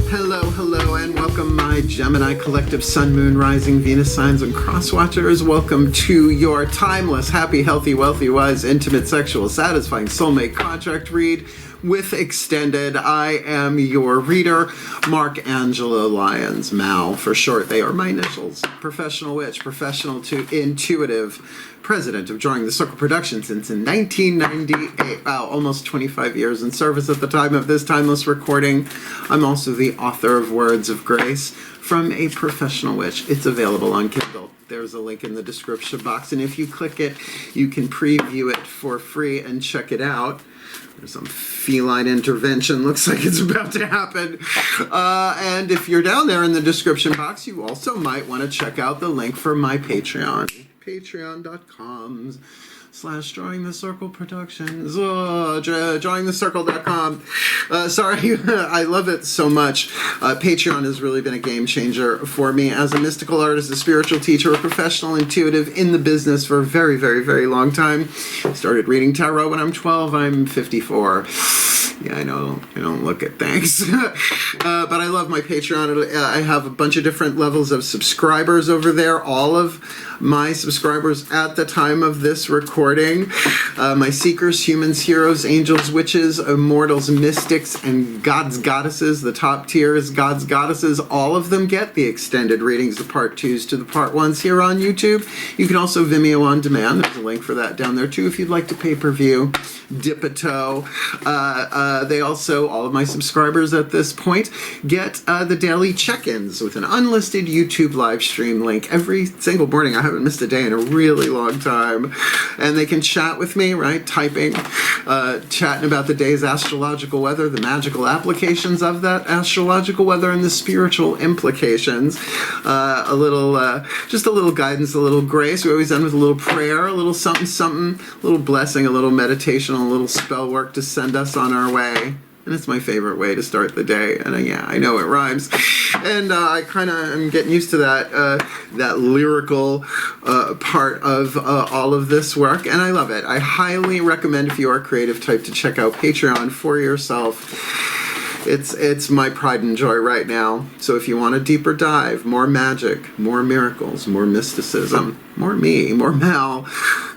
Hello, hello, and welcome, my Gemini collective Sun, Moon, Rising, Venus signs, and cross-watchers. Welcome to your timeless, happy, healthy, wealthy, wise, intimate, sexual, satisfying soulmate contract read with Extended. I am your reader, Mark Angelo Lyons, Mal for short. They are my initials. Professional witch, professional to intuitive, president of Drawing the Circle Productions since in 1998. Wow, almost 25 years in service at the time of this timeless recording. I'm also the author of Words of Grace from a Professional Witch. It's available on Kindle. There's a link in the description box, and if you click it, you can preview it for free and check it out. There's some feline intervention, looks like it's about to happen. And if you're down there in the description box, you also might want to check out the link for my Patreon. Patreon.com/Drawing the Circle Productions. drawingthecircle.com. Sorry, I love it so much. Patreon has really been a game changer for me as a mystical artist, a spiritual teacher, a professional intuitive in the business for a very, very, very long time. Started reading tarot when I'm 12. I'm 54. Yeah, I know I don't look at things. But I love my Patreon. I have a bunch of different levels of subscribers over there. All of my subscribers at the time of this recording, my seekers, humans, heroes, angels, witches, immortals, mystics, and gods, goddesses, the top tiers, gods, goddesses, all of them get the extended readings, the part 2s to the part 1s here on YouTube. You can also Vimeo on demand. There's a link for that down there too if you'd like to pay-per-view, dip a toe. They also, all of my subscribers at this point, get the daily check-ins with an unlisted YouTube live stream link every single morning. I haven't missed a day in a really long time. And they can chat with me, right? Typing, chatting about the day's astrological weather, the magical applications of that astrological weather, and the spiritual implications. Just a little guidance, a little grace. We always end with a little prayer, a little something, something, a little blessing, a little meditation, a little spell work to send us on our way. And it's my favorite way to start the day. And yeah, I know it rhymes. And I kind of am getting used to that lyrical part of all of this work. And I love it. I highly recommend, if you are a creative type, to check out Patreon for yourself. It's my pride and joy right now. So if you want a deeper dive, more magic, more miracles, more mysticism, more me, more Mal,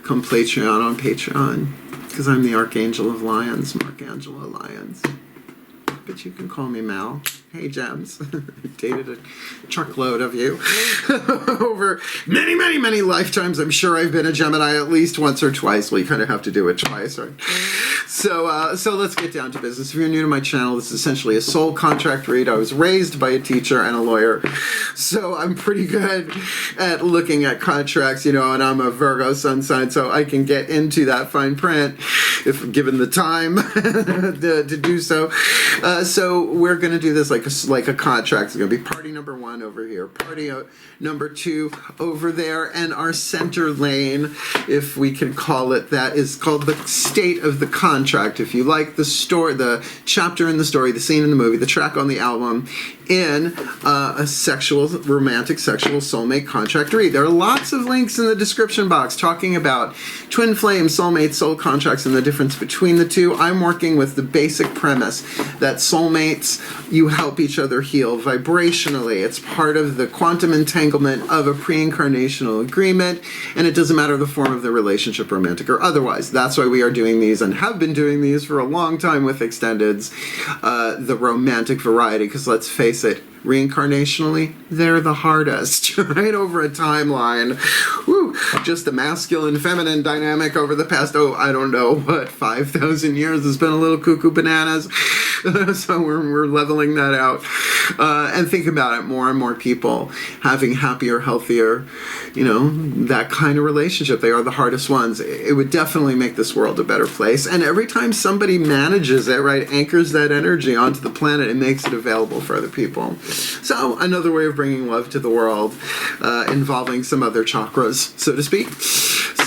come Patreon on Patreon. Because I'm the Archangel of Lyons, Mark Angelo Lyons. But you can call me Mal. Hey, Gems. Dated a truckload of you over many, many, many lifetimes. I'm sure I've been a Gemini at least once or twice. Well, you kind of have to do it twice, right? So let's get down to business. If you're new to my channel, this is essentially a soul contract read. I was raised by a teacher and a lawyer, so I'm pretty good at looking at contracts, you know, and I'm a Virgo sun sign, so I can get into that fine print if given the time to do so. So we're going to do this like a contract. It's going to be party number 1 over here, party number 2 over there, and our center lane, if we can call it that, is called the state of the contract. If you like the story, the chapter in the story, the scene in the movie, the track on the album, in a romantic sexual soulmate contract read. There are lots of links in the description box talking about twin flame, soulmate, soul contracts, and the difference between the two. I'm working with the basic premise that soulmates, you help each other heal vibrationally. It's part of the quantum entanglement of a pre-incarnational agreement, and it doesn't matter the form of the relationship, romantic or otherwise. That's why we are doing these and have been doing these for a long time with Extendeds, the romantic variety, because let's face it, reincarnationally, they're the hardest, right? Over a timeline. Woo! Just the masculine, feminine dynamic over the past, 5,000 years has been a little cuckoo bananas. So we're leveling that out. And think about it, more and more people having happier, healthier, that kind of relationship. They are the hardest ones. It would definitely make this world a better place. And every time somebody manages it, right, anchors that energy onto the planet, it makes it available for other people. So another way of bringing love to the world, involving some other chakras, so to speak.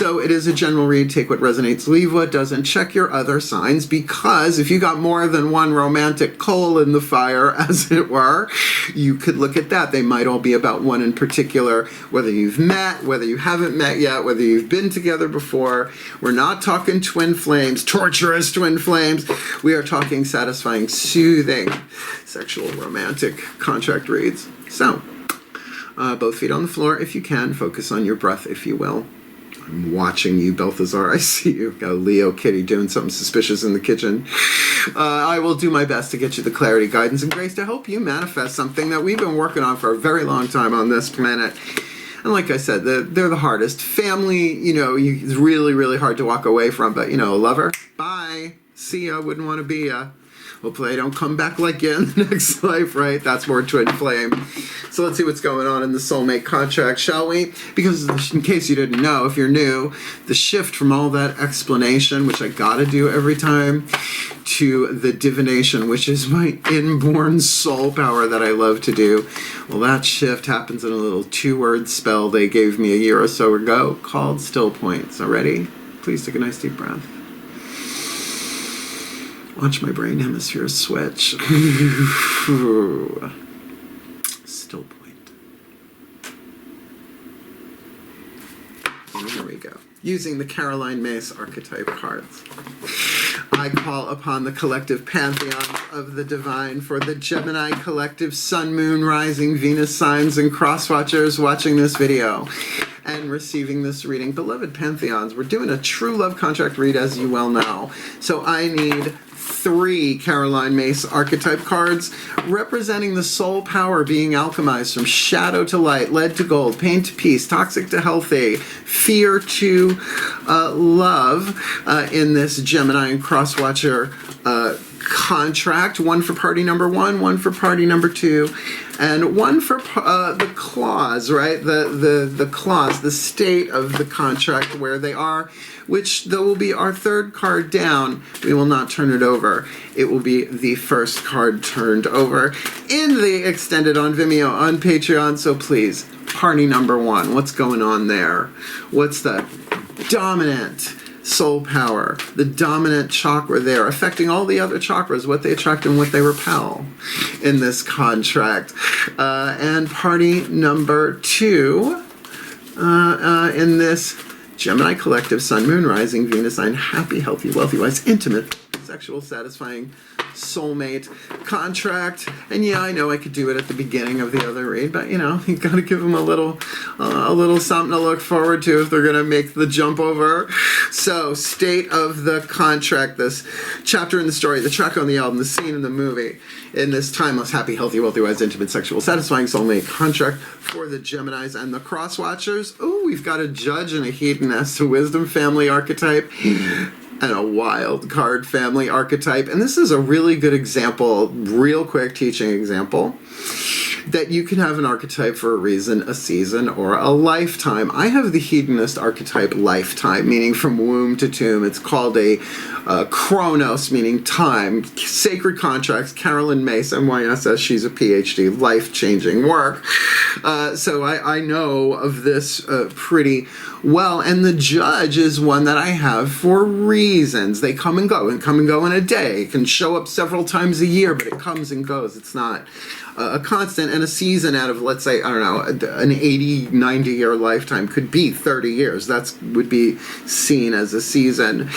So it is a general read. Take what resonates, leave what doesn't. Check your other signs, because if you got more than one romantic coal in the fire, as it were, you could look at that. They might all be about one in particular, whether you've met, whether you haven't met yet, whether you've been together before. We're not talking twin flames, torturous twin flames. We are talking satisfying, soothing, sexual, romantic contract reads. So, both feet on the floor if you can. Focus on your breath, if you will. I'm watching you, Balthazar. I see you. Got a Leo kitty doing something suspicious in the kitchen. I will do my best to get you the clarity, guidance, and grace to help you manifest something that we've been working on for a very long time on this planet. And like I said, they're the hardest. Family, it's really, really hard to walk away from. But, a lover, bye. See ya, wouldn't want to be ya. Hopefully I don't come back like you in the next life, right? That's more twin flame. So let's see what's going on in the soulmate contract, shall we? Because in case you didn't know, if you're new, the shift from all that explanation, which I gotta do every time, to the divination, which is my inborn soul power that I love to do. Well, that shift happens in a little 2-word spell they gave me a year or so ago called still point. So ready? Please take a nice deep breath. Watch my brain hemisphere switch. Still point. Here we go. Using the Caroline Myss archetype cards, I call upon the collective pantheon of the divine for the Gemini collective sun, moon, rising, Venus signs, and cross-watchers watching this video and receiving this reading. Beloved pantheons, we're doing a true love contract read, as you well know. So I need 3 Caroline Myss archetype cards representing the soul power being alchemized from shadow to light, lead to gold, pain to peace, toxic to healthy, fear to love in this Gemini and Crosswatcher contract. 1 for party number 1, 1 for party number 2, and 1 for the clause, right? The clause, the state of the contract where they are, which though will be our 3rd card down, we will not turn it over. It will be the 1st card turned over in the extended on Vimeo, on Patreon. So please, party number 1, what's going on there? What's the dominant soul power, the dominant chakra there, affecting all the other chakras, what they attract and what they repel in this contract? And party number 2 in this Gemini collective sun, moon, rising, Venus sign, happy, healthy, wealthy, wise, intimate, sexual, satisfying soulmate contract. And yeah, I know I could do it at the beginning of the other read, but you got to give them a little something to look forward to if they're going to make the jump over. So, state of the contract, this chapter in the story, the track on the album, the scene in the movie, in this timeless, happy, healthy, wealthy, wise, intimate, sexual, satisfying soulmate contract for the Geminis and the Crosswatchers. Ooh, we've got a judge and a hedonist, a wisdom family archetype, and a wild card family archetype. And this is a really good example, real quick teaching example, that you can have an archetype for a reason, a season, or a lifetime. I have the hedonist archetype lifetime, meaning from womb to tomb. It's called a chronos, meaning time. Sacred Contracts, Caroline Myss, MYSS, she's a PhD, life-changing work. So I know of this pretty well. And the judge is one that I have for reasons. They come and go in a day. It can show up several times a year, but it comes and goes. It's not a constant. And a season out of, let's say, I don't know, an 80, 90-year lifetime could be 30 years. That would be seen as a season.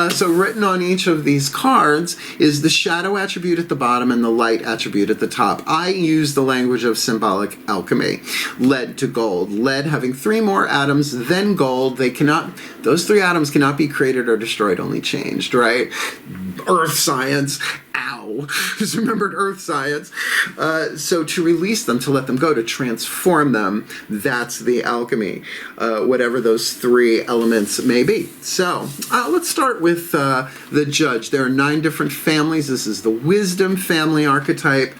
So written on each of these cards is the shadow attribute at the bottom and the light attribute at the top. I use the language of symbolic alchemy. Lead to gold. Lead having 3 more atoms than gold. Those 3 atoms cannot be created or destroyed, only changed, right? Earth science. Ow. Just remembered earth science. So to release them, to let them go, to transform them, that's the alchemy, whatever those 3 elements may be. So let's start with the judge. There are 9 different families. This is the wisdom family archetype.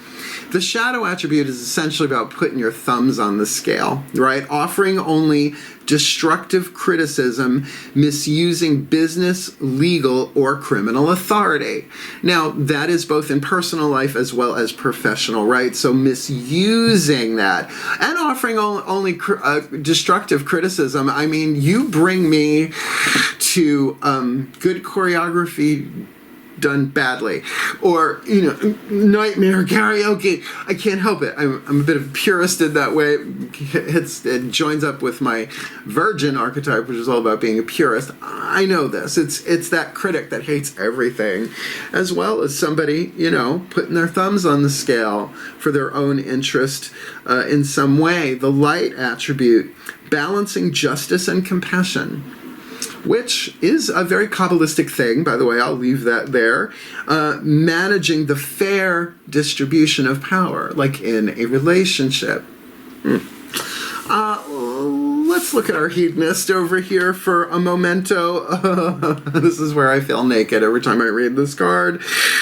The shadow attribute is essentially about putting your thumbs on the scale, right? Offering only destructive criticism, misusing business, legal, or criminal authority. Now, that is both in personal life as well as professional, right? So misusing that and offering only destructive criticism. I mean, you bring me to good choreography done badly, or nightmare karaoke. I can't help it. I'm a bit of a purist in that way. It joins up with my virgin archetype, which is all about being a purist. I know this. It's that critic that hates everything, as well as somebody putting their thumbs on the scale for their own interest in some way. The light attribute, balancing justice and compassion, which is a very Kabbalistic thing, by the way. I'll leave that there. Managing the fair distribution of power, like in a relationship. Let's look at our hedonist over here for a momento. This is where I feel naked every time I read this card.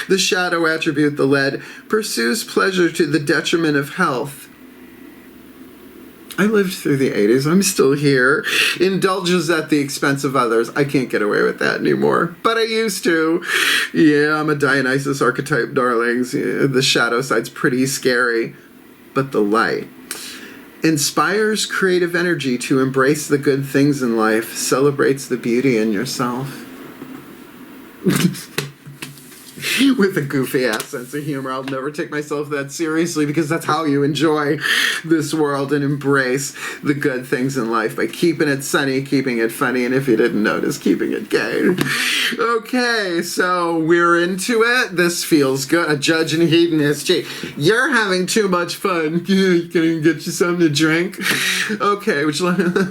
The shadow attribute, the lead, pursues pleasure to the detriment of health. I lived through the 80s. I'm still here. Indulges at the expense of others. I can't get away with that anymore, but I used to. Yeah, I'm a Dionysus archetype, darlings. The shadow side's pretty scary, but the light inspires creative energy to embrace the good things in life, celebrates the beauty in yourself. With a goofy-ass sense of humor. I'll never take myself that seriously, because that's how you enjoy this world and embrace the good things in life, by keeping it sunny, keeping it funny, and if you didn't notice, keeping it gay. Okay, so we're into it. This feels good. A judge and hedonist. Gee, you're having too much fun. Can I get you something to drink? Okay, would you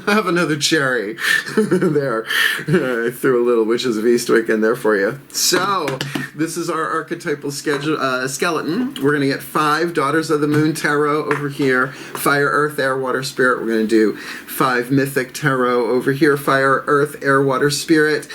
have another cherry? There. I threw a little Witches of Eastwick in there for you. So, this is our archetypal skeleton. We're going to get 5 Daughters of the Moon Tarot over here. Fire, Earth, Air, Water, Spirit. We're going to do 5 Mythic Tarot over here. Fire, Earth, Air, Water, Spirit.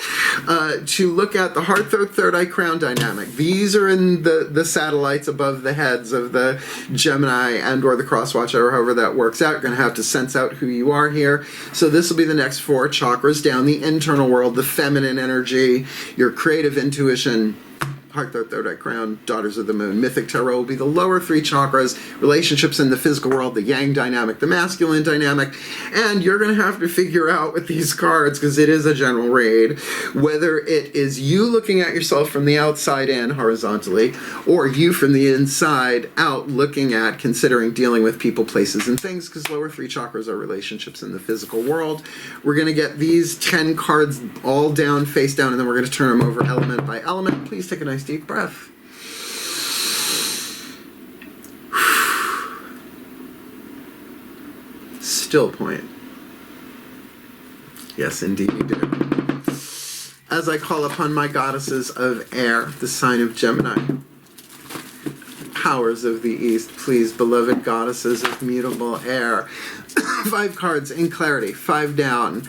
To look at the Heart, Throat, Third Eye, Crown dynamic. These are in the satellites above the heads of the Gemini and or the Crosswatch, or however that works out. You're going to have to sense out who you are here. So this will be the next 4 chakras down: the internal world, the feminine energy, your creative intuition, Heart, Throat, Third Eye, Crown, Daughters of the Moon. Mythic Tarot will be the lower 3 chakras, relationships in the physical world, the yang dynamic, the masculine dynamic, and you're going to have to figure out with these cards, because it is a general read, whether it is you looking at yourself from the outside in, horizontally, or you from the inside out looking at, considering dealing with people, places, and things, because lower 3 chakras are relationships in the physical world. We're going to get these 10 cards all down, face down, and then we're going to turn them over element by element. Please take a nice deep breath. Still point. Yes, indeed you do. As I call upon my goddesses of air, the sign of Gemini, powers of the East, please, beloved goddesses of mutable air. 5 cards in clarity, 5 down,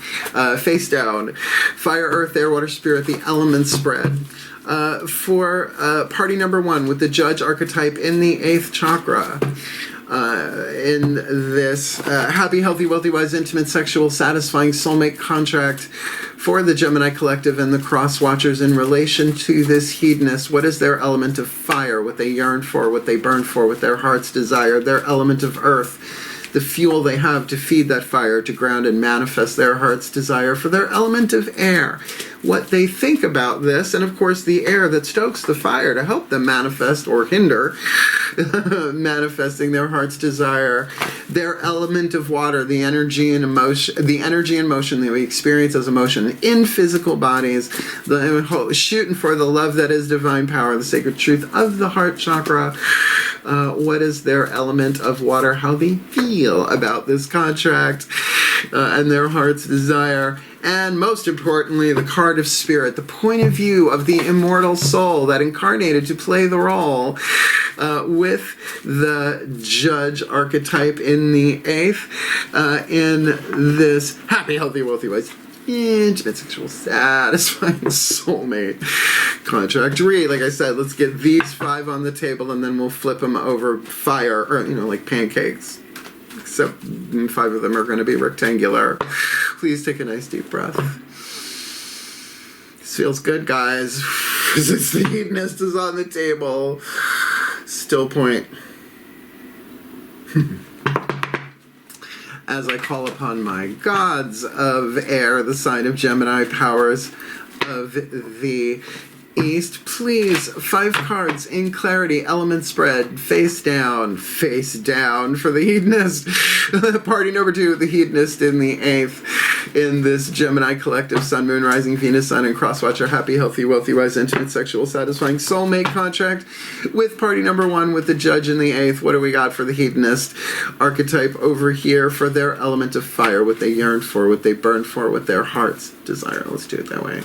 face down. Fire, Earth, Air, Water, Spirit, the elements spread. For party number 1 with the Judge archetype in the 8th chakra. In this happy, healthy, wealthy, wise, intimate, sexual, satisfying soulmate contract for the Gemini collective and the cross watchers in relation to this hedonist. What is their element of fire, what they yearn for, what they burn for, what their hearts desire, their element of earth, the fuel they have to feed that fire, to ground and manifest their heart's desire, for their element of air, what they think about this, and of course the air that stokes the fire to help them manifest or hinder manifesting their heart's desire, their element of water, the energy and emotion, that we experience as emotion in physical bodies, shooting for the love that is divine power, the sacred truth of the heart chakra. What is their element of water, how they feel about this contract and their heart's desire, and most importantly, the card of spirit, the point of view of the immortal soul that incarnated to play the role with the Judge archetype in the 8th in this happy, healthy, wealthy, wise, intimate, sexual, satisfying soulmate contract. Read, like I said, let's get these 5 on the table and then we'll flip them over fire, or, you know, like pancakes. Except 5 of them are going to be rectangular. Please take a nice deep breath. This feels good, guys. Because the hedonist is on the table. Still point. As I call upon my gods of air, the sign of Gemini, powers of the East, please, 5 cards in clarity, element spread, face down for the hedonist. Party number 2, the hedonist in the 8th, in this Gemini collective, Sun, Moon, Rising, Venus, Sun, and Crosswatcher, happy, healthy, wealthy, wise, intimate, sexual, satisfying soulmate contract with party number 1 with the judge in the 8th. What do we got for the hedonist archetype over here for their element of fire, what they yearn for, what they burn for, what their hearts desire. Let's do it that way.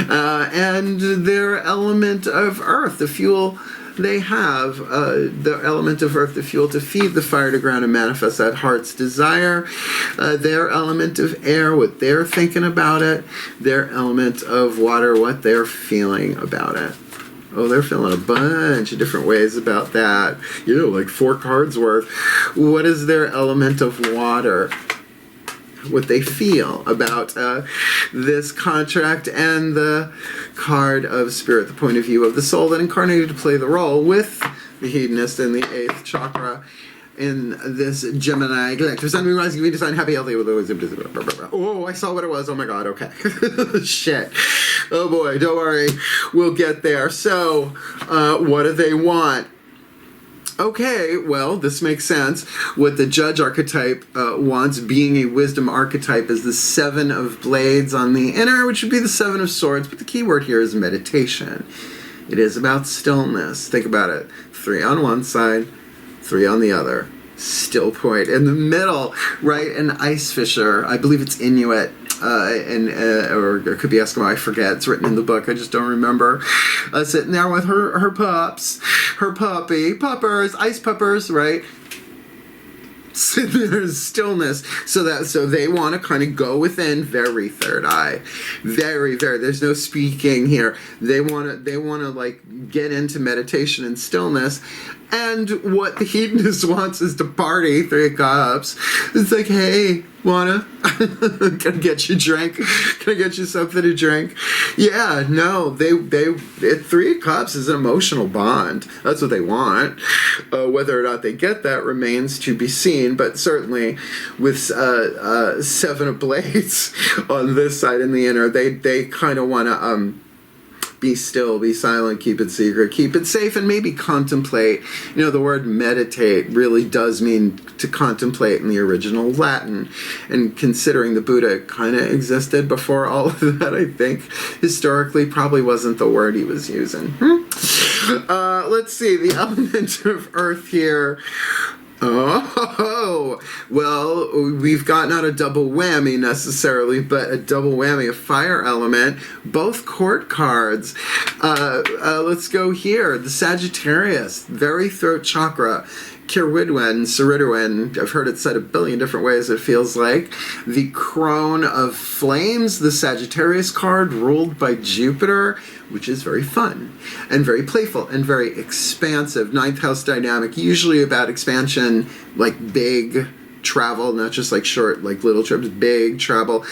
And their element of earth, the fuel they have, the element of earth, the fuel to feed the fire to ground and manifest that heart's desire. Their element of air, what they're thinking about it. Their element of water, what they're feeling about it. Oh, they're feeling a bunch of different ways about that. You know, like 4 cards worth. What is their element of water? What they feel about this contract, and the card of spirit, the point of view of the soul that incarnated to play the role with the hedonist in the 8th chakra in this Gemini collective, Sun, Moon, Rising, Venus, Sun, happy, healthy, with always. Oh, I saw what it was. Oh my god, okay. Shit. Oh boy, don't worry. We'll get there. So, what do they want? Okay, well, this makes sense. What the judge archetype wants, being a wisdom archetype, is the 7 of blades on the inner, which would be the 7 of swords, but the key word here is meditation. It is about stillness. Think about it. 3 on one side, 3 on the other. Still point. In the middle, right, an ice fisher. I believe it's Inuit. Or it could be Eskimo, I forget. It's written in the book, I just don't remember. Sitting there with her pups, her puppers, ice puppers, right? Sitting there in stillness, so they want to kind of go within, very third eye, very, there's no speaking here. They want to like get into meditation and stillness. And what the hedonist wants is to party, 3 of cups. It's like, hey, wanna? Can I get you a drink? Can I get you something to drink? Yeah, no, they 3 of cups is an emotional bond. That's what they want. Whether or not they get that remains to be seen, but certainly with 7 of blades on this side in the inner, they kind of want to be still, be silent, keep it secret, keep it safe, and maybe contemplate. You know, the word meditate really does mean to contemplate in the original Latin. And considering the Buddha kind of existed before all of that, I think historically probably wasn't the word he was using. Let's see, the element of earth here. Oh, well, we've got not a double whammy necessarily, but a double whammy, a fire element, both court cards. Let's go here. The Sagittarius, very throat chakra. Kirwidwen, Saridwen, I've heard it said a billion different ways, it feels like. The Crone of Flames, the Sagittarius card, ruled by Jupiter, which is very fun and very playful and very expansive. 9th house dynamic, usually about expansion, like big travel, not just like short, like little trips, big travel,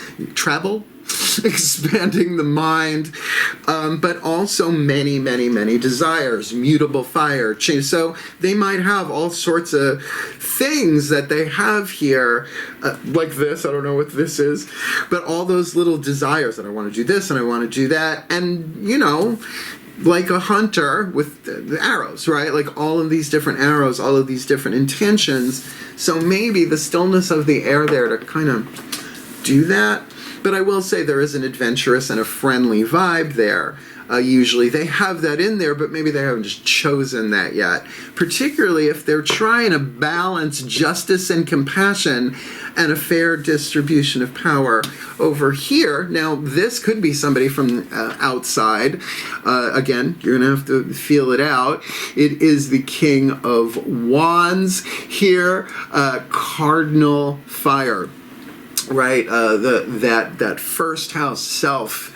expanding the mind, but also many, many, many desires, mutable fire, change. So they might have all sorts of things that they have here, like this, I don't know what this is, but all those little desires that I want to do this and I want to do that, and, you know, like a hunter with the arrows, right? Like all of these different arrows, all of these different intentions. So maybe the stillness of the air there to kind of do that. But I will say there is an adventurous and a friendly vibe there. Usually they have that in there, but maybe they haven't just chosen that yet. Particularly if they're trying to balance justice and compassion and a fair distribution of power over here. Now, this could be somebody from outside. Again, you're going to have to feel it out. It is the King of Wands here, Cardinal Fire. right? That first house, self,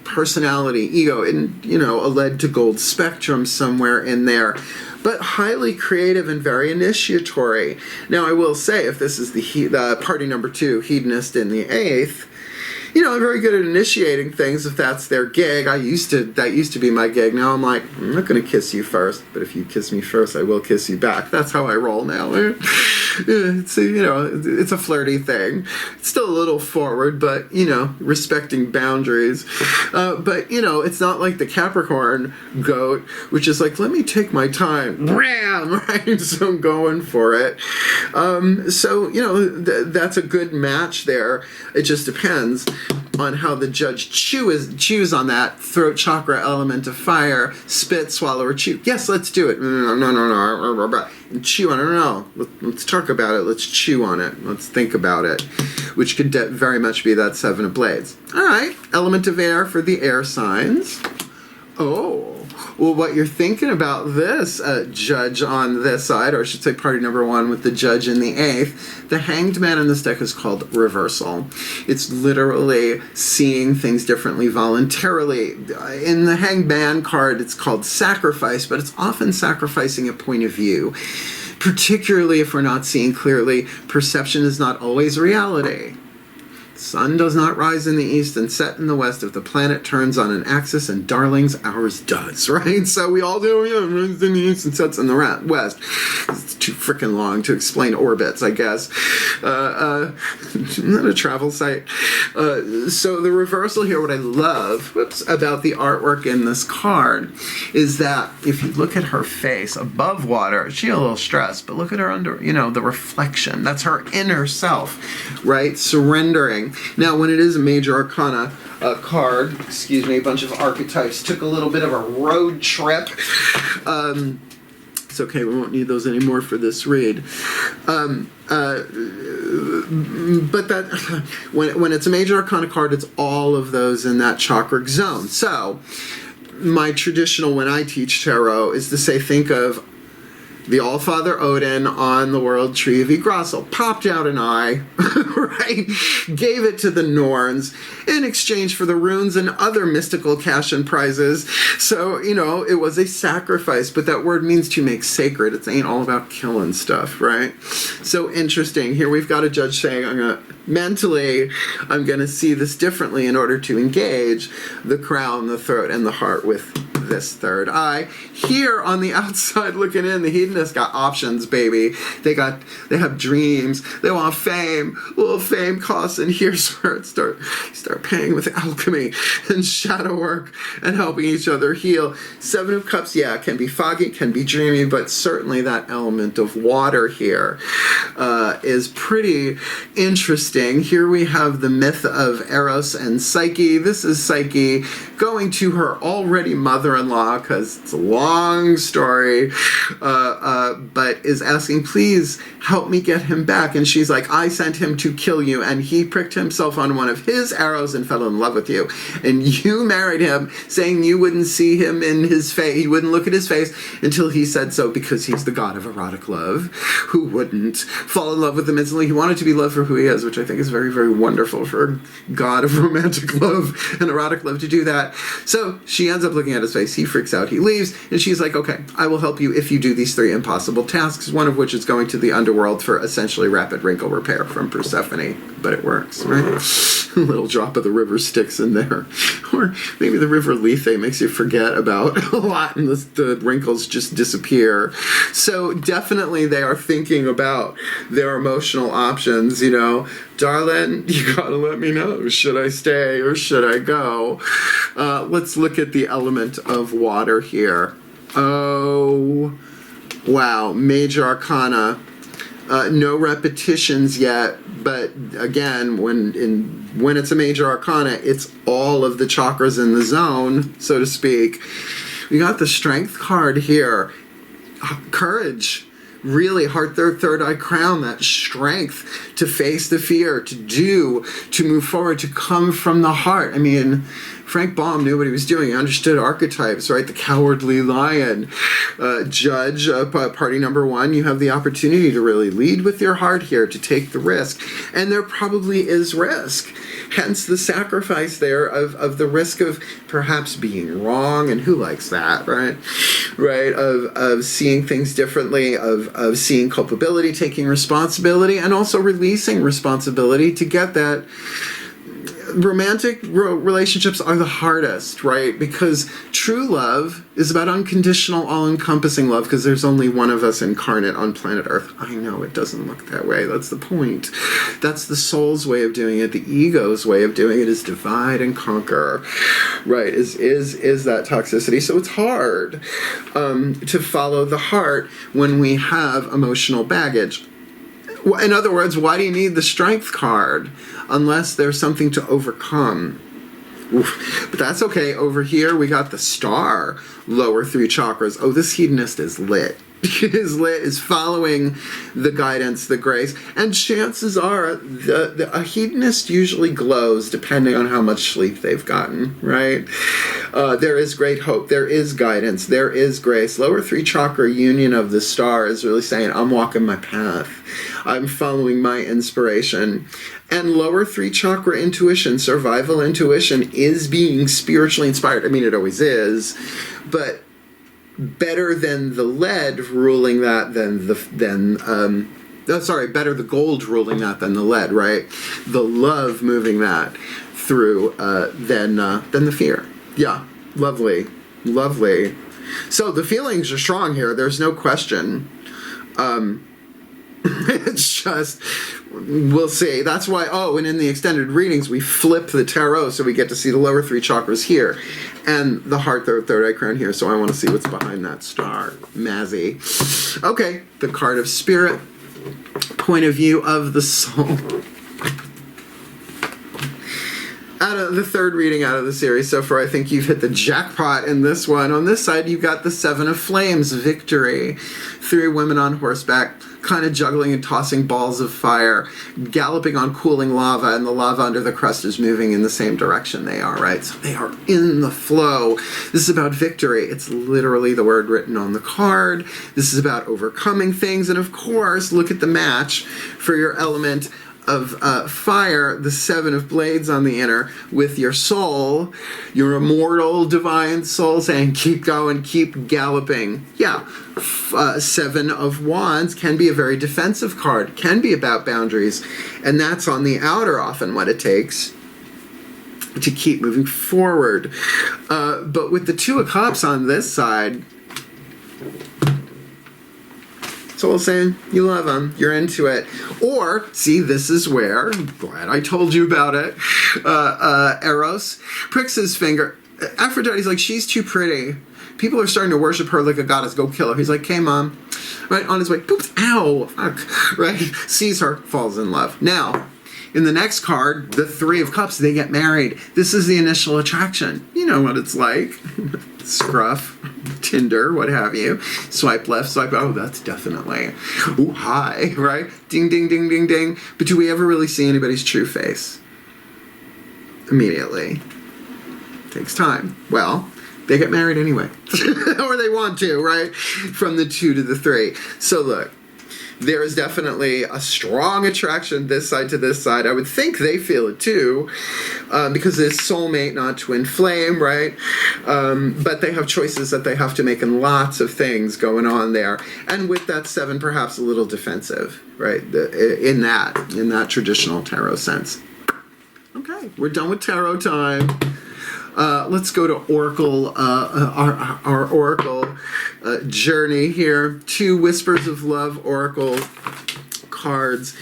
personality, ego, and a lead to gold spectrum somewhere in there, but highly creative and very initiatory. Now, I will say, if this is the party number 2, hedonist in the 8th, I'm very good at initiating things if that's their gig. That used to be my gig. Now I'm like, I'm not going to kiss you first, but if you kiss me first, I will kiss you back. That's how I roll now. It's a flirty thing. It's still a little forward, but respecting boundaries. But it's not like the Capricorn goat, which is like, let me take my time. Ram, right? So I'm going for it. That's a good match there. It just depends on how the judge chews on that throat chakra element of fire. Spit, swallow, or chew. Yes, let's do it. No. And chew on it. No. Let's talk about it. Let's chew on it. Let's think about it. Which could very much be that 7 of Blades. All right. Element of air for the air signs. Oh. Well, what you're thinking about this judge on this side, or I should say party number 1 with the judge in the 8th, the Hanged Man in this deck is called reversal. It's literally seeing things differently voluntarily. In the Hanged Man card, it's called sacrifice, but it's often sacrificing a point of view. Particularly if we're not seeing clearly, perception is not always reality. Sun does not rise in the east and set in the west if the planet turns on an axis, and darlings, ours does, right? So we all do, rises in the east and sets in the west. It's too freaking long to explain orbits, I guess. Not a travel site. So the reversal here, what I love about the artwork in this card is that if you look at her face above water, she's a little stressed, but look at her under, the reflection. That's her inner self, right? Surrendering. Now, when it is a major arcana card, a bunch of archetypes took a little bit of a road trip. It's okay, we won't need those anymore for this read. But that when it's a major arcana card, it's all of those in that chakra zone. So, my traditional, when I teach tarot, is to say, think of the Allfather Odin on the World Tree of Yggdrasil. Popped out an eye, right? Gave it to the Norns in exchange for the runes and other mystical cash and prizes. So, it was a sacrifice, but that word means to make sacred. It ain't all about killing stuff, right? So interesting. Here we've got a judge saying, I'm going to see this differently in order to engage the crown, the throat, and the heart with this third eye. Here on the outside looking in, the hedonist got options, baby. They have dreams. They want fame. Well, fame costs, and here's where it start paying with alchemy and shadow work and helping each other heal. 7 of Cups, can be foggy, can be dreamy, but certainly that element of water here is pretty interesting. Here we have the myth of Eros and Psyche. This is Psyche going to her already mother-in-law, because it's a long story, but is asking, please help me get him back. And she's like, I sent him to kill you, and he pricked himself on one of his arrows and fell in love with you. And you married him, saying you wouldn't see him in his face, he wouldn't look at his face until he said so, because he's the god of erotic love. Who wouldn't fall in love with him instantly? He wanted to be loved for who he is, which I think is very, very wonderful for a god of romantic love and erotic love to do that. So she ends up looking at his face. He freaks out. He leaves. And she's like, okay, I will help you if you do these 3 impossible tasks, one of which is going to the underworld for essentially rapid wrinkle repair from Persephone. But it works, right? A little drop of the river Styx in there. Or maybe the river Lethe makes you forget about a lot and the wrinkles just disappear. So definitely they are thinking about their emotional options, Darling, you gotta let me know. Should I stay or should I go? Let's look at the element of water here. Oh, wow. Major Arcana. No repetitions yet, but again, when it's a major arcana, it's all of the chakras in the zone, so to speak. We got the Strength card here. Courage. Really, heart, third eye crown, that strength to face the fear, to move forward, to come from the heart. I mean, Frank Baum knew what he was doing. He understood archetypes, right? The cowardly lion. Judge, party number one, you have the opportunity to really lead with your heart here, to take the risk. And there probably is risk. Hence the sacrifice there of the risk of perhaps being wrong, and who likes that, right? Right, of seeing things differently, of seeing culpability, taking responsibility, and also releasing responsibility to get that. Romantic relationships are the hardest, right? Because true love is about unconditional, all-encompassing love, because there's only one of us incarnate on planet Earth. I know it doesn't look that way. That's the point. That's the soul's way of doing it. The ego's way of doing it is divide and conquer, right? Is that toxicity. So it's hard to follow the heart when we have emotional baggage. In other words, why do you need the strength card unless there's something to overcome? Oof. But that's okay. Over here, we got the star, lower 3 chakras. Oh, this hedonist is lit. Is following the guidance, the grace, and chances are a hedonist usually glows depending on how much sleep they've gotten, right? There is great hope, there is guidance, there is grace. Lower 3 chakra union of the star is really saying, I'm walking my path, I'm following my inspiration. And lower 3 chakra intuition, survival intuition, is being spiritually inspired. I mean, it always is, but better than the lead ruling that better the gold ruling that than the lead, right? The love moving that through than the fear. Yeah, lovely. So the feelings are strong here. There's no question. It's just, we'll see. That's why, and in the extended readings, we flip the tarot so we get to see the lower 3 chakras here and the heart, third eye crown here. So I want to see what's behind that star. Mazzy. Okay, the card of spirit, point of view of the soul. Out of the third reading out of the series so far, I think you've hit the jackpot in this one. On this side, you've got the 7 of Flames, victory. 3 women on horseback, kind of juggling and tossing balls of fire, galloping on cooling lava, and the lava under the crust is moving in the same direction they are, right? So they are in the flow. This is about victory. It's literally the word written on the card. This is about overcoming things. And of course, look at the match for your element of fire, the 7 of blades on the inner, with your soul, your immortal divine soul saying, keep going, keep galloping. Yeah, 7 of wands can be a very defensive card, can be about boundaries, and that's on the outer often what it takes to keep moving forward. But with the 2 of cups on this side, Soul saying, you love them, you're into it. Or, see, this is where, I'm glad I told you about it, Eros pricks his finger. Aphrodite's like, she's too pretty. People are starting to worship her like a goddess, go kill her. He's like, okay, mom. Right, on his way, poops, ow, fuck, right? Sees her, falls in love. Now, in the next card, the 3 of cups, they get married. This is the initial attraction. You know what it's like. Scruff, Tinder, what have you. Swipe left, swipe, that's definitely, hi, right? Ding, ding, ding, ding, ding. But do we ever really see anybody's true face? Immediately. Takes time. Well, they get married anyway. Or they want to, right? From the 2 to the 3. So look, there is definitely a strong attraction this side to this side. I would think they feel it too, because it's soulmate, not twin flame, right? But they have choices that they have to make, and lots of things going on there. And with that 7, perhaps a little defensive, right? In that traditional tarot sense. Okay, we're done with tarot time. Let's go to Oracle, our Oracle journey here. 2 Whispers of Love Oracle cards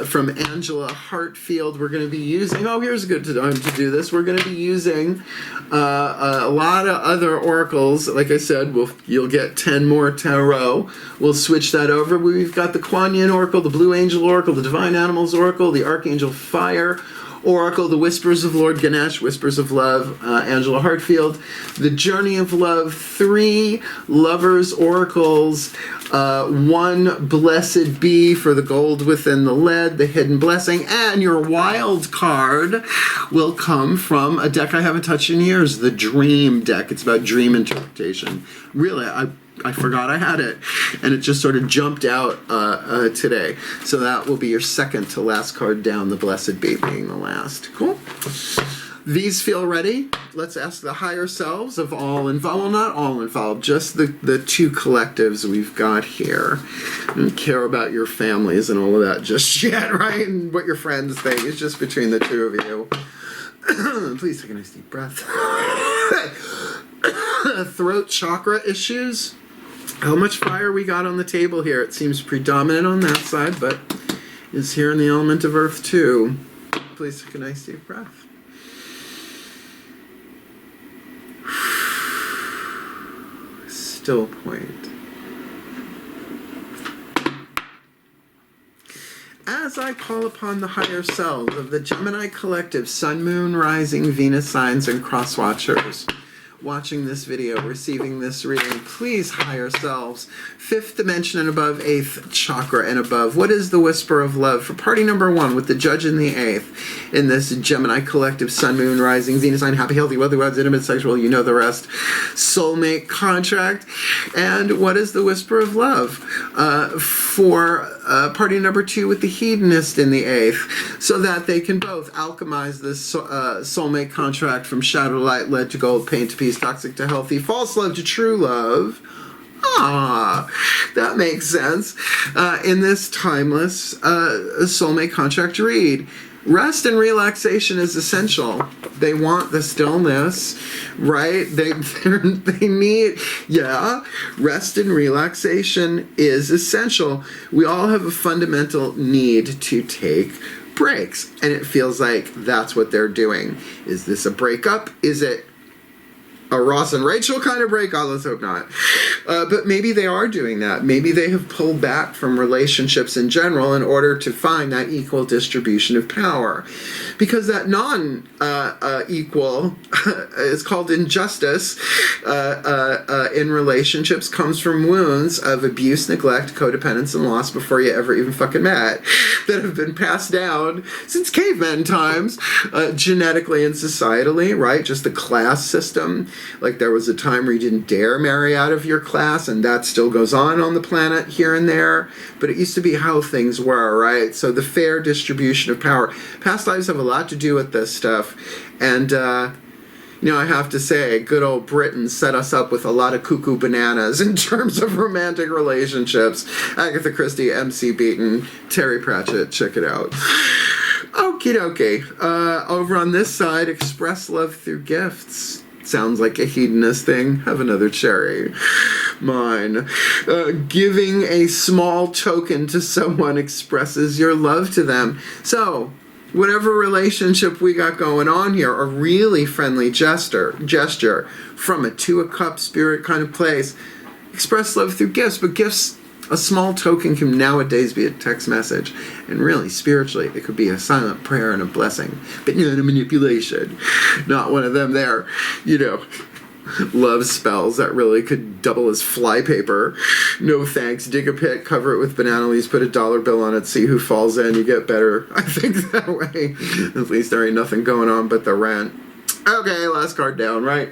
from Angelo Hartfield. We're going to be using, here's a good time to do this. We're going to be using a lot of other oracles. Like I said, you'll get 10 more tarot. We'll switch that over. We've got the Kuan Yin Oracle, the Blue Angel Oracle, the Divine Animals Oracle, the Archangel Fire Oracle, The Whispers of Lord Ganesh, Whispers of Love, Angelo Hartfield. The Journey of Love, 3 Lovers Oracles, 1 Blessed Bee for the gold within the lead, the hidden blessing, and your wild card will come from a deck I haven't touched in years, the Dream deck. It's about dream interpretation. Really, I forgot I had it, and it just sort of jumped out today. So that will be your second to last card down, the Blessed Bee being the last. Cool. These feel ready. Let's ask the higher selves of all involved. Well, not all involved, just the 2 collectives we've got here. I don't care about your families and all of that just yet, right? And what your friends think. It's just between the 2 of you. Please take a nice deep breath. Throat chakra issues. How much fire we got on the table here? It seems predominant on that side, but is here in the element of earth too. Please take a nice deep breath. Still point. As I call upon the higher selves of the Gemini collective, Sun, Moon, Rising, Venus signs, and cross watchers watching this video, receiving this reading, please higher selves, 5th dimension and above, 8th chakra and above. What is the whisper of love for party number 1 with the judge in the 8th in this Gemini collective, Sun, Moon, Rising, Venus sign, happy, healthy, wealthy, wise, intimate, sexual, you know the rest, soulmate contract? And what is the whisper of love for party number 2 with the hedonist in the 8th, so that they can both alchemize this soulmate contract from shadow to light, lead to gold, pain to peace, toxic to healthy, false love to true love. Ah, that makes sense. In this timeless soulmate contract read. Rest and relaxation is essential. They want the stillness, right? They need, rest and relaxation is essential. We all have a fundamental need to take breaks, and it feels like that's what they're doing. Is this a breakup? Is it a Ross and Rachel kind of break? Let's hope not. But maybe they are doing that. Maybe they have pulled back from relationships in general in order to find that equal distribution of power. Because that non-equal is called injustice in relationships, comes from wounds of abuse, neglect, codependence, and loss before you ever even fucking met, that have been passed down since caveman times, genetically and societally, right? Just the class system. Like there was a time where you didn't dare marry out of your class, and that still goes on the planet here and there, but it used to be how things were, right? So the fair distribution of power. Past lives have a lot to do with this stuff, and I have to say, good old Britain set us up with a lot of cuckoo bananas in terms of romantic relationships. Agatha Christie, MC Beaton, Terry Pratchett, check it out. Okie dokie. Over on this side, express love through gifts. Sounds like a hedonist thing. Have another cherry. Mine. Giving a small token to someone expresses your love to them. So, whatever relationship we got going on here, a really friendly gesture from a 2 of Cups spirit kind of place. Express love through gifts, but gifts, a small token can nowadays be a text message. And really, spiritually, it could be a silent prayer and a blessing. But not a manipulation. Not one of them there, love spells that really could double as flypaper. No thanks. Dig a pit, cover it with banana leaves, put a $1 bill on it, see who falls in, you get better. I think that way. At least there ain't nothing going on but the rent. Okay, last card down, right?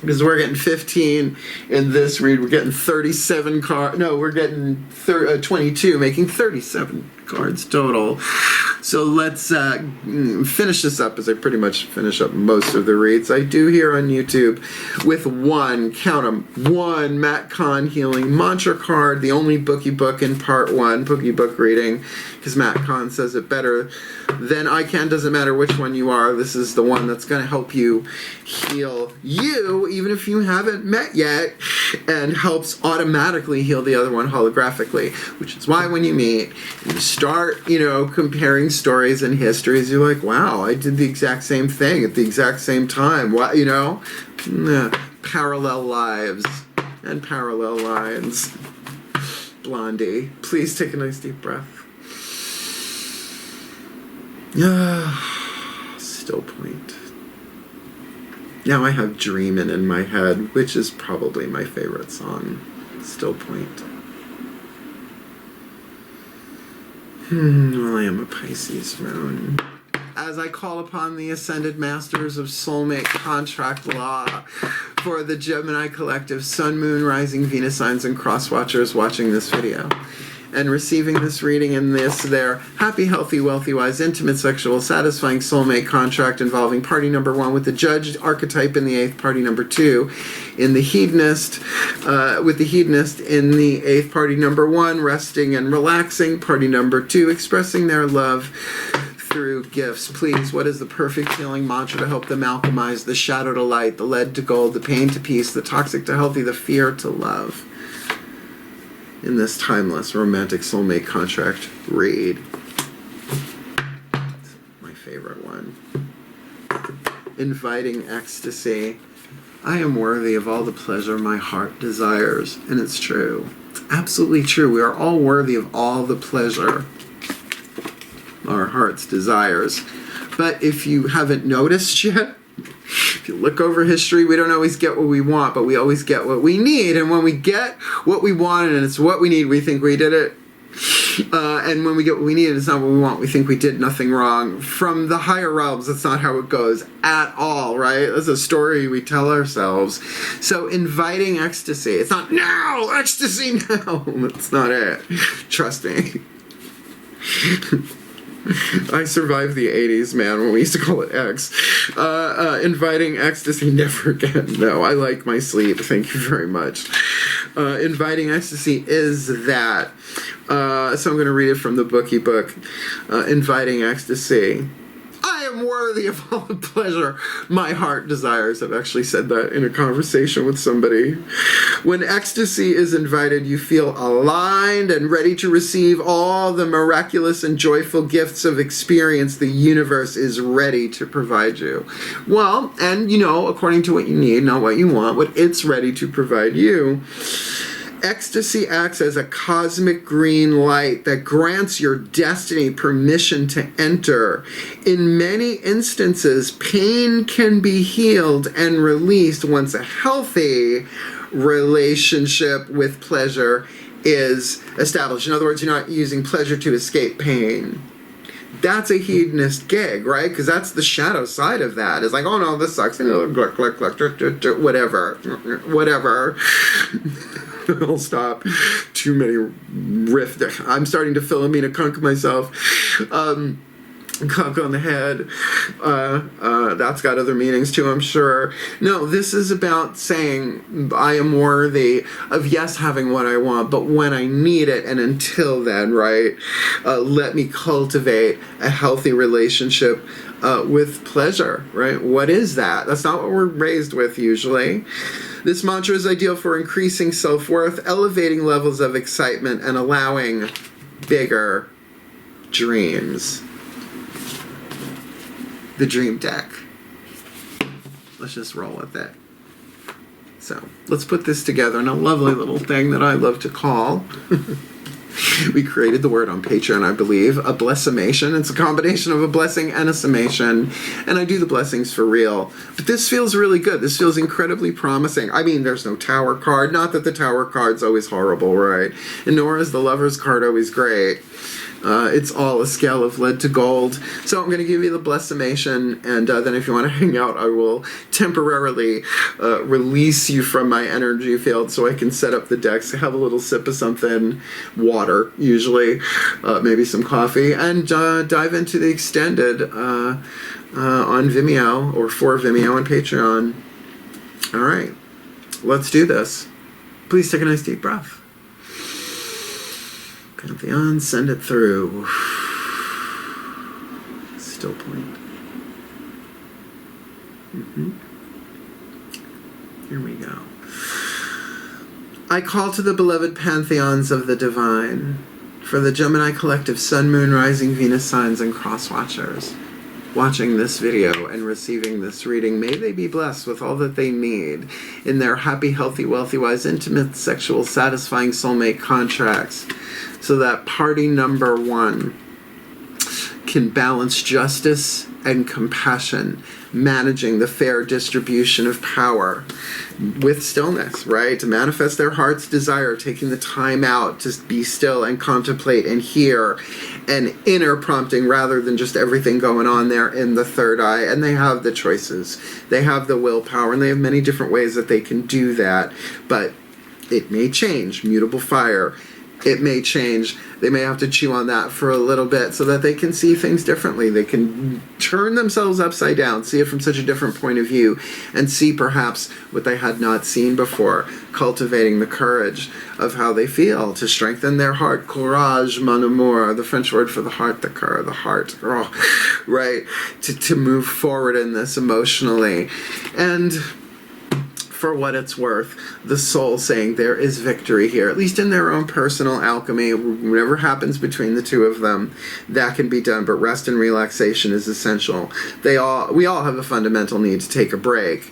Because we're getting 15 in this read. We're getting 37 cards. No, we're getting 22, making 37 cards total. So let's finish this up, as I pretty much finish up most of the reads I do here on YouTube, with one, count 'em, one Matt Kahn Healing Mantra card, the only bookie book in part 1, bookie book reading, because Matt Kahn says it better than I can. Doesn't matter which one you are. This is the one that's going to help you heal you, even if you haven't met yet, and helps automatically heal the other one holographically, which is why when you meet, you start, comparing stories and histories, you're like, wow, I did the exact same thing at the exact same time. What, parallel lives and parallel lines. Blondie, please take a nice deep breath. Still point. Now I have Dreamin' in my head, which is probably my favorite song. Still point. Well, I am a Pisces moon. As I call upon the ascended masters of soulmate contract law for the Gemini collective, Sun, Moon, Rising, Venus signs, and cross watchers watching this video and receiving this reading in their happy, healthy, wealthy, wise, intimate, sexual, satisfying soulmate contract involving party number 1 with the judge archetype in the 8th, party number 2 in the hedonist, with the hedonist in the 8th, party number 1 resting and relaxing, party number 2 expressing their love through gifts. Please, what is the perfect healing mantra to help them alchemize the shadow to light, the lead to gold, the pain to peace, the toxic to healthy, the fear to love? In this timeless romantic soulmate contract read. My favorite one. Inviting ecstasy. I am worthy of all the pleasure my heart desires. And it's true. It's absolutely true. We are all worthy of all the pleasure our heart's desires. But if you haven't noticed yet, if you look over history, we don't always get what we want, but we always get what we need. And when we get what we want and it's what we need, we think we did it. And when we get what we need and it's not what we want, we think we did nothing wrong. From the higher realms, that's not how it goes at all, right? That's a story we tell ourselves. So inviting ecstasy, it's not now, ecstasy now. That's not it. Trust me. I survived the 80s, man, when we used to call it X. Inviting ecstasy, never again. No, I like my sleep. Thank you very much. Inviting ecstasy is that. So I'm going to read it from the bookie book. Inviting ecstasy. I am worthy of all the pleasure my heart desires. I've actually said that in a conversation with somebody. When ecstasy is invited, you feel aligned and ready to receive all the miraculous and joyful gifts of experience the universe is ready to provide you. Well, and you know, according to what you need, not what you want, what it's ready to provide you. Ecstasy acts as a cosmic green light that grants your destiny permission to enter. In many instances, pain can be healed and released once a healthy relationship with pleasure is established. In other words, you're not using pleasure to escape pain. That's a hedonist gig, right? Because that's the shadow side of that. It's like, oh no, this sucks. Whatever. I'll stop. Too many riff. I'm starting to Philomena Kunk myself. Kunk on the head. That's got other meanings too, I'm sure. No, this is about saying I am worthy of, yes, having what I want, but when I need it, and until then, right, let me cultivate a healthy relationship with pleasure, right? What is that? That's not what we're raised with usually. This mantra is ideal for increasing self-worth, elevating levels of excitement, and allowing bigger dreams. The dream deck. Let's just roll with it. So, let's put this together in a lovely little thing that I love to call... We created the word on Patreon, I believe, a blessimation. It's a combination of a blessing and a summation, and I do the blessings for real. But this feels really good. This feels incredibly promising. I mean, there's no Tower card. Not that the Tower card's always horrible, right? And nor is the Lover's card always great. It's all a scale of lead to gold. So I'm going to give you the blessimation, and then if you want to hang out, I will temporarily release you from my energy field so I can set up the decks, have a little sip of something, water usually, maybe some coffee, and dive into the extended on Vimeo, or for Vimeo and Patreon. All right, let's do this. Please take a nice deep breath. Pantheon, send it through. Still point. Here we go. I call to the beloved pantheons of the divine, for the Gemini collective Sun, Moon, Rising, Venus signs, and cross watchers watching this video and receiving this reading. May they be blessed with all that they need in their happy, healthy, wealthy, wise, intimate, sexual, satisfying soulmate contracts, so that party number 1 can balance justice and compassion, managing the fair distribution of power with stillness, right? To manifest their heart's desire, taking the time out to be still and contemplate and hear, and inner prompting rather than just everything going on there in the third eye. And they have the choices, they have the willpower, and they have many different ways that they can do that. But it may change. Mutable fire. It may change. They may have to chew on that for a little bit so that they can see things differently. They can turn themselves upside down, see it from such a different point of view, and see perhaps what they had not seen before, cultivating the courage of how they feel to strengthen their heart. Courage, mon amour, the French word for the heart, the cœur, the heart, right? To move forward in this emotionally. And for what it's worth, the soul saying there is victory here, at least in their own personal alchemy. Whatever happens between the two of them, that can be done, but rest and relaxation is essential. We all have a fundamental need to take a break.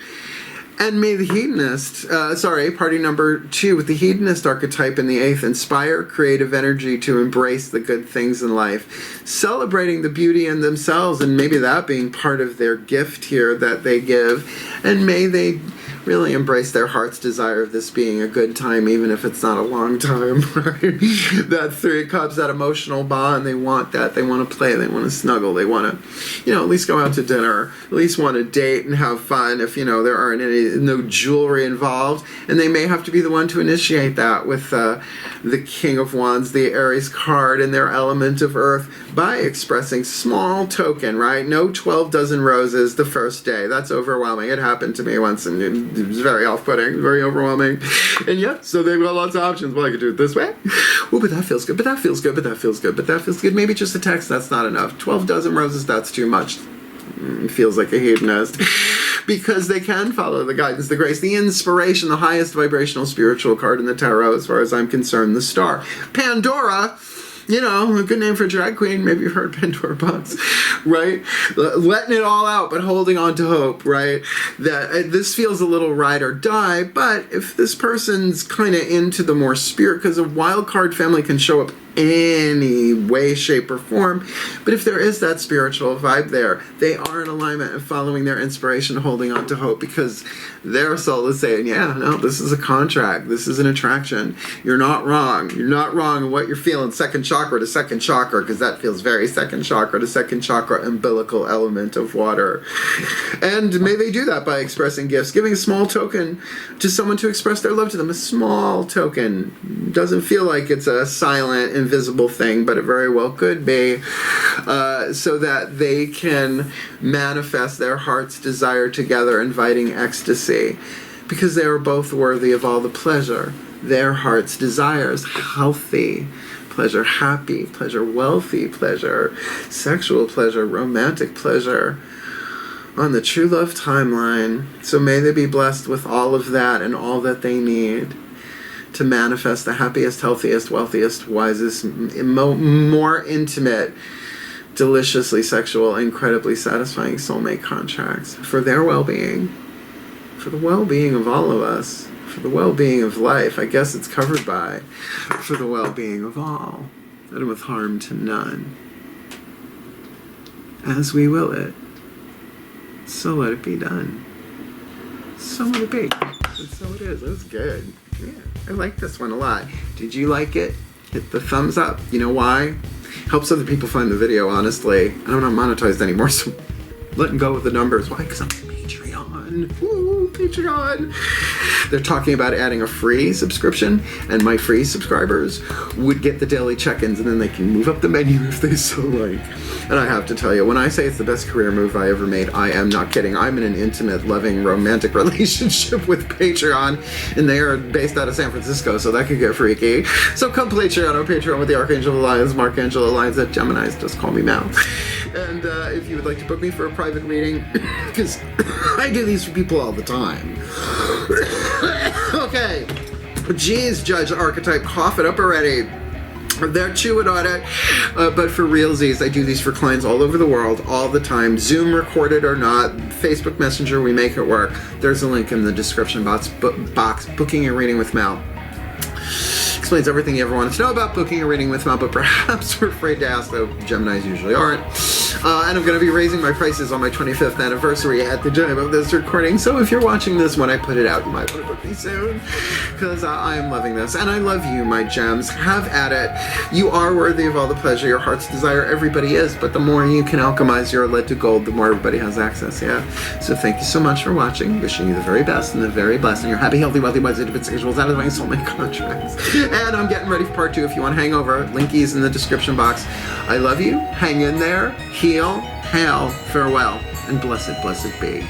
And may the hedonist, party number 2 with the hedonist archetype in the 8th, inspire creative energy to embrace the good things in life, celebrating the beauty in themselves, and maybe that being part of their gift here that they give. And may they really embrace their heart's desire of this being a good time, even if it's not a long time, right? That 3 of Cups, that emotional bond, they want that. They want to play, they want to snuggle, they want to, at least go out to dinner, at least want to date and have fun if, there aren't no jewelry involved. And they may have to be the one to initiate that with the King of Wands, the Aries card, and their element of earth by expressing small token, right? No 12 dozen roses the first day. That's overwhelming. It happened to me once, and it was very off-putting, very overwhelming. And yeah, so they've got lots of options. Well, I could do it this way. Oh, but that feels good, but that feels good, but that feels good, but that feels good. Maybe just a text, that's not enough. 12 dozen roses, that's too much. Feels like a hedonist. Because they can follow the guidance, the grace, the inspiration, the highest vibrational spiritual card in the tarot, as far as I'm concerned, the star. Pandora, a good name for a drag queen. Maybe you've heard Pandora Box, right? Letting it all out, but holding on to hope, right? That this feels a little ride or die, but if this person's kind of into the more spirit, because a wild card family can show up any way, shape, or form, but if there is that spiritual vibe there, they are in alignment and following their inspiration, holding on to hope, because their soul is saying, this is a contract, this is an attraction, you're not wrong in what you're feeling, second chakra to second chakra, because that feels very second chakra to second chakra, umbilical element of water. And may they do that by expressing gifts, giving a small token to someone to express their love to them, a small token. Doesn't feel like it's a silent, invisible thing, but it very well could be, so that they can manifest their heart's desire together, inviting ecstasy, because they are both worthy of all the pleasure their heart's desires. Healthy pleasure, happy pleasure, wealthy pleasure, sexual pleasure, romantic pleasure on the true love timeline. So may they be blessed with all of that and all that they need to manifest the happiest, healthiest, wealthiest, wisest, more intimate, deliciously sexual, incredibly satisfying soulmate contracts for their well-being, for the well-being of all of us, for the well-being of life. I guess it's covered by for the well-being of all, and with harm to none. As we will it, so let it be done. So let it be. And so it is. It was good. Yeah, I like this one a lot. Did you like it? Hit the thumbs up. You know why? Helps other people find the video, honestly. I'm not monetized anymore, so letting go with the numbers. Why? Because I'm on Patreon. Woo, Patreon. They're talking about adding a free subscription, and my free subscribers would get the daily check-ins, and then they can move up the menu if they so like. And I have to tell you, when I say it's the best career move I ever made, I am not kidding. I'm in an intimate, loving, romantic relationship with Patreon, and they are based out of San Francisco, so that could get freaky. So come Patreon on Patreon with the Archangel of Lyons, Mark Angelo Lyons at Gemini's. Just call me Mal. And if you would like to book me for a private reading, because I do these for people all the time. Okay. Geez, Judge Archetype, cough it up already. They're chewing on it, but for realsies, I do these for clients all over the world, all the time, Zoom recorded or not, Facebook Messenger, we make it work. There's a link in the description box, booking a reading with Mal. explains everything you ever wanted to know about booking a reading with Mel, but perhaps we're afraid to ask, though Geminis usually aren't. And I'm going to be raising my prices on my 25th anniversary at the time of this recording, so if you're watching this when I put it out, you might want to book me soon, because I am loving this. And I love you, my gems. Have at it. You are worthy of all the pleasure your heart's desire. Everybody is, but the more you can alchemize your lead to gold, the more everybody has access, yeah? So thank you so much for watching. Wishing you the very best and the very blessed, and you're happy, healthy, wealthy, wise, independent, sexual, satisfying soulmate contracts. And I'm getting ready for part 2 if you want to hang over. Linkies in the description box. I love you. Hang in there. Heal. Hail. Farewell. And blessed, blessed be.